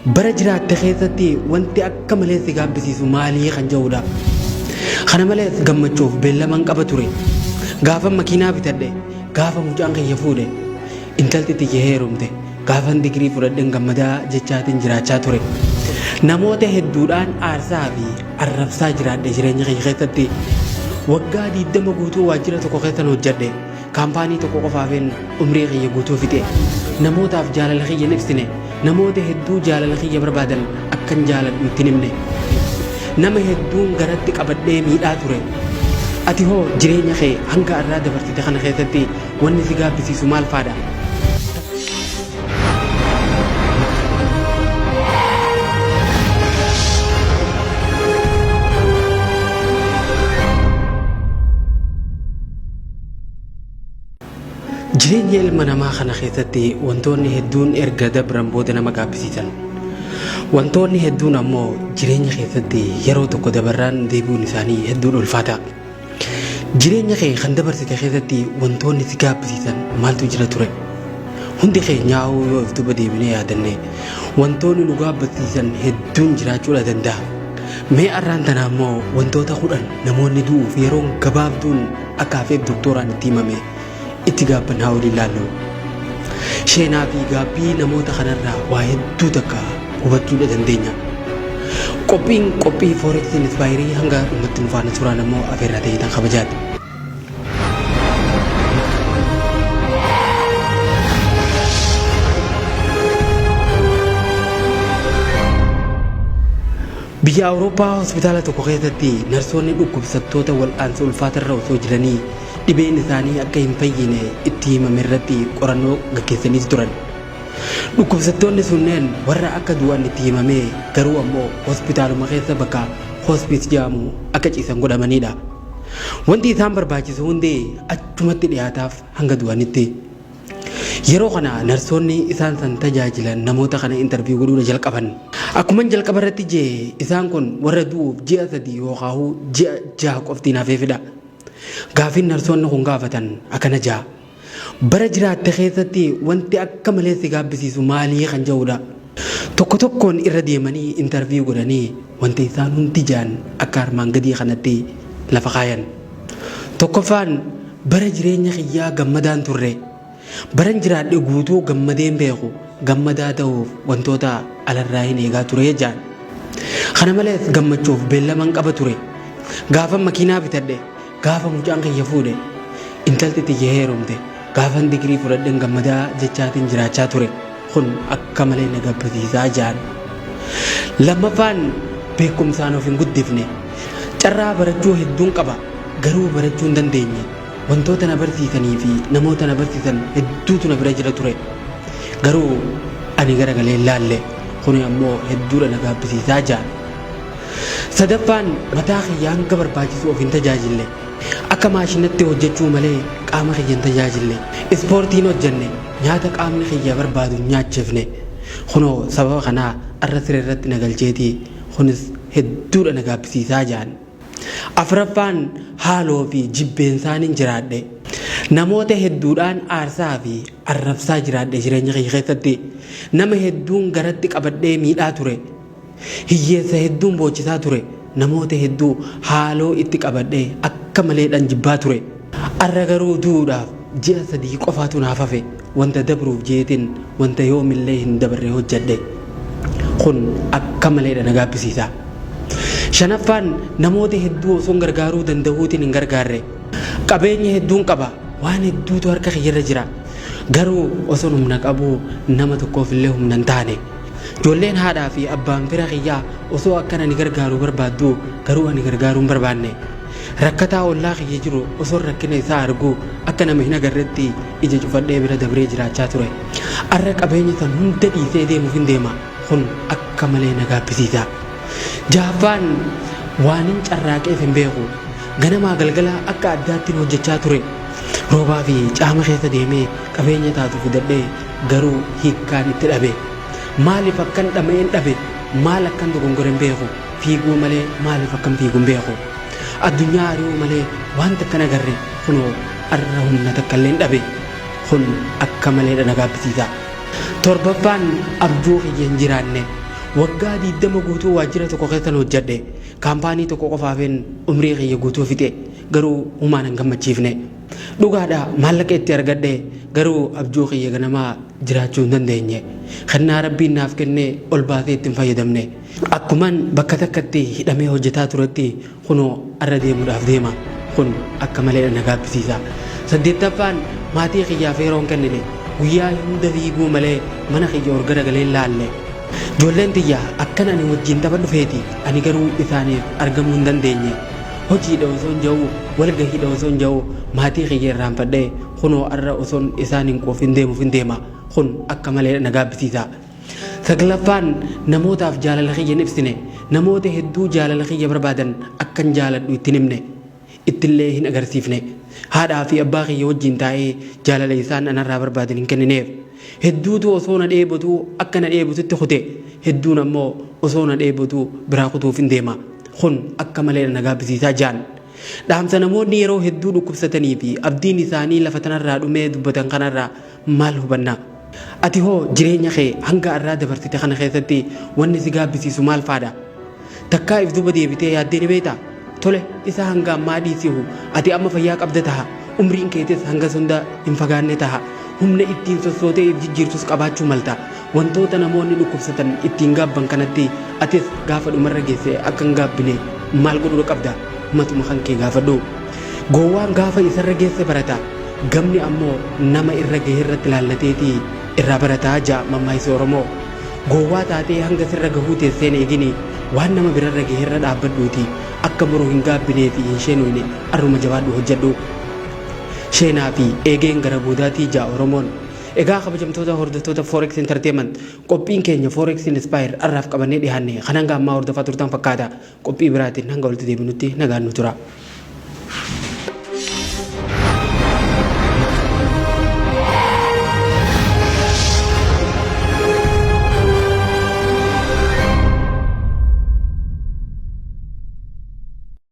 bara jiraatte keessatti wanti akka malee si gaabbisiisu maalii kan jedhudha. Kana malees gammachuuf beellaman qaba ture. Gaafa makiinaa bitadhe, gaafa mucaan kiyya fuudhe, intalti tiyya heerumte, gaafan digirii fudhadhen gammadaa jechaatiin jiraachaa ture. Namoota hedduudhaan aarsaa fi arrabsaa jiraadhe jireenya kiyya keessatti. Waggaa 20 guutuu waajjira tokko keessan hojjedhe. Kaampaanii tokko qofaafin umrii kiyya guutuu fixe. Namootaaf jaalala kiyya hin ibsine. Namoota hedduu jaalala kiyya barbaadan akkan jaaladhu itti himne. Nama hedduun garatti qabadhee miidhaa ture. Ati hoo jireenya kee hanga irraa dabarsite kana keessatti wanni si gaabbisiisu maal faadha? Jireenya ilma namaa kana keessatti wantoonni hedduun erga dabran booda nama gaabbisiisan. Wantoonni hedduun ammoo jireenya keessatti yeroo tokko dabarraan deebi'uun isaanii hedduun ulfaata. Jireenya kee kan dabarsite keessatti wantoonni si gaabbisiisan maaltu jira ture? Hundi keenyaa yoo of duuba deebinee yaadanne wantoonni nu gaabbisiisan hedduun jiraachuudha danda'a. Mee arraan tana ammoo wantoota 10 namoonni du'uuf yeroon gabaabduun akka hafeef doktoraan itti himame itti gaabban haa waliin ilaallu. Sheenaa fi gaabbii namoota kanarraa waa hedduu takka hubachuudha dandeenya. Qophii Forex Inspire hanga dhumatti nu faana turaan ammoo afeerraa ta'eetan kabajaati. Biyya Awurooppaa hospitaala tokko keessatti narsoonni dhukkubsattoota wal'aansa ulfaatarra osoo jiranii dhibeen isaanii akka hin fayyine itti himame irratti qorannoo gaggeessanii turan. Dhukkubsattoonni sunneen warra akka du'an itti himame garuu ammoo hospitaaluma keessa bakka hospiis jedhamu akka ciisan godhamanidha. Wanti isaan barbaachisu hundi achumatti dhiyaataaf hanga du'anitti. Yeroo kana narsoonni isaan san tajaajilan namoota kana interviyuu godhuudha jalqaban. Akkuma jalqaba irratti jee isaan kun warra du'uuf ji'a 3 yookaan ji'a 6 qoftiin hafeefidha. Gaafin narsoonni kun gaafatan akkana ja'a. Bara jiraatte keessatti wanti akka malee si gaabbisiisu maalii kan jedhudha. Tokko tokkoon irra deemanii interviyuu godhanii wanti isaan hundi jaan akka armaan gadii kanatti lafa kaayan. Tokkoffaan bara jireenya kiyyaa gammadaan turre. Baran jiraadhe guutuu gammadeen beeku gammadaa ta'uuf wantoota alarraa hin eegaa ture jaan. Kana malees gammachuuf beellaman qaba ture. Gaafa makiinaa bitadhe, gaafa mucaan kiyya fuudhe, intalti tiyya heerumte, gaafan digirii fudhadhen gammadaa jechaatiin jiraachaa ture. Kun akka malee na gabbisiisaa jaan. Lammaffaan beekumsaan of hin guddifne. Carraa barachuu hedduun qaba garuu barachuu hin dandeenye. Wantoota na barsiisanii fi namoota na barsiisan hedduutu na bira jira ture. Garuu ani garagalee laalle kun ammoo hedduudha na gaabbisiisaa jaan. Sadaffaan mataa kiyya hanga barbaachisu of hin tajaajille. Akka maashinatti hojjechuu malee qaama kiyya hin tajaajille. Ispoortiin hojjenne nyaata qaamni kiyya barbaadu nyaachifne. Kunoo sababa kanaa arra siree irratti na galcheetii kunis hedduudha na gaabbisiisaa jaan. Afraffaan haaloo fi jibbeensan hin jiraadhe. Namoota hedduudhaan aarsaa fi arrabsaa jiraadhe jireenya kiyya keessatti. Nama hedduun garatti qabadhee miidhaa ture. Hiyyeessa hedduun boochisaa ture. Namoota hedduu haaloo itti qabadhee akka maleedhaan jibbaa ture. Arra garuu du'uudhaaf ji'a 3 qofaatu naaf hafe. Wanta dabruuf jeetiin wanta yoomillee hin dabarre hojjedhe. Kun akka maleedha na gaabbisiisa. Shanaffaan namoota hedduu osoo gargaaruu danda'uutiin hin gargaarre. Qabeenya hedduun qaba. Waan hedduutu harka kiyyarra jira. Garuu osoo humna qabu nama tokkoof illee humna hin taane. Ijoolleen haadhaa fi abbaan fira kiyyaa osoo akkana ni gargaaruu barbaaddu garuu ani gargaaruu hin barbaanne. Rakkataa ollaa kiyya jiru osoo rakkina isaa argu akka nama hin agarretti ija cufadhee bira dabree jiraachaa ture. Arra qabeenya san hunda dhiisee deemuuf hin deema. Kun akka malee na gaabbisiisa. Jaaffaan waan hin carraaqeef hin beeku. Ganamaa galgala akka addaattiin hojjechaa ture. Roobaa fi caama keessa deemee qabeenya taatu fudhadhee garuu hiikkaan itti dhabe. Maaliif akkan dhama'een dhabe? Maal akkan dogongoreen beeku? Fiiguu malee maaliif akkan fiiguun beeku? Addunyaa ari'uu malee wanta akkan agarre kunoo arra humna takkalleen dhabe. Kun akka malee na gaabbisiisa. Torbaffaan abjuu kiyya hin jiraanne. waggaa 20 guutuu waajjira tokko keessan hojjedhe kaampaanii tokko qofaafin umrii kiyya guutuu fixe garuu humaan hin gammachiifne dhugaadha maallaqa itti argadhe garuu abjuu kiyya ganamaa jiraachuu hin dandeenye kennaa rabbiin naaf kenne ol baasee ittiin fayyadamne akkuman bakka takkatti hidhamee hojjetaa turetti kunoo arra deemuudhaaf deema kun akka malee na gaabbisiisa saddeettaffaan maatii kiyyaaf yeroon kennine guyyaa hunda fiiguu malee mana kiyya ol garagalee laalle ijoolleen tiyya akkan ani wajjin tapha dhufeeti ani garuu isaaniif argamuu hin dandeenye hojiidha osoon ja'u walgahiidha osoon ja'u maatii kiyya irraanfadhee kunoo arra osoon isaaniin qoofin deemuuf hin deema kun akka malee na gaabbisiisa saglaffaan namootaaf jaalala kiyya hin ibsine namoota hedduu jaalala kiyya barbaadan akkan jaaladhu ittiin himne ittillee hin agarsiifne haadhaa fi abbaa kiyya wajjin taa'ee jaalala isaan anarraa barbaadan hin kennineef hedduutu osoo na dheebotu akka na dheebotutti kute hedduun ammoo osoo na dheebotu biraa kutuuf hin deema kun akka malee na gaabbisiisaa jaan dhaamsa namoonni yeroo hedduu dhukkubsatanii fi abdiin isaanii lafa tanarraa dhumee dubbatan kanarraa maal hubanna ati hoo jireenya kee hanga arraa dabarsite kana keessatti wanni si gaabbisiisu maal faadha takkaa if duba deebitee yaaddee ni beektaa tole isa hanga ammaa dhiisihu ati amma fayyaa qabda taha umriin keetis hanga hunda hin fagaanne taha humna ittiin sossootee if jijjiirtus qabaachuu malta wantoota namoonni dhukkubsatan ittiin gaabban kanatti atis gaafa dhumarra geesse akka hin gaabbine maal godhuu qabda matuma kan kee gaafadhu gowwaan gaafa isarra geesse barata gamni ammoo nama irra gahee irratti laallateetii irraa barataa ja'a mammaayisa Oromoo gowwaa taatee hanga sirra gahuu teesseen eegini waan nama birarra gahee irra dhaabbadhuuti akka muruu hin gaabbinee fi hin sheenuyne arruma jabaadhu hojjedhu sheenaa fi eegeen gara boodaatii ja'a Oromoon egaa kabajamtoota hordoftoota Forex Entertainment qophiin keenya Forex Inspire arraaf qabannee dhiyaanne kan hanga ammaa hordofaa turtan fakkaata qophii biraatiin hanga walitti deebinutti nagaan nu tura.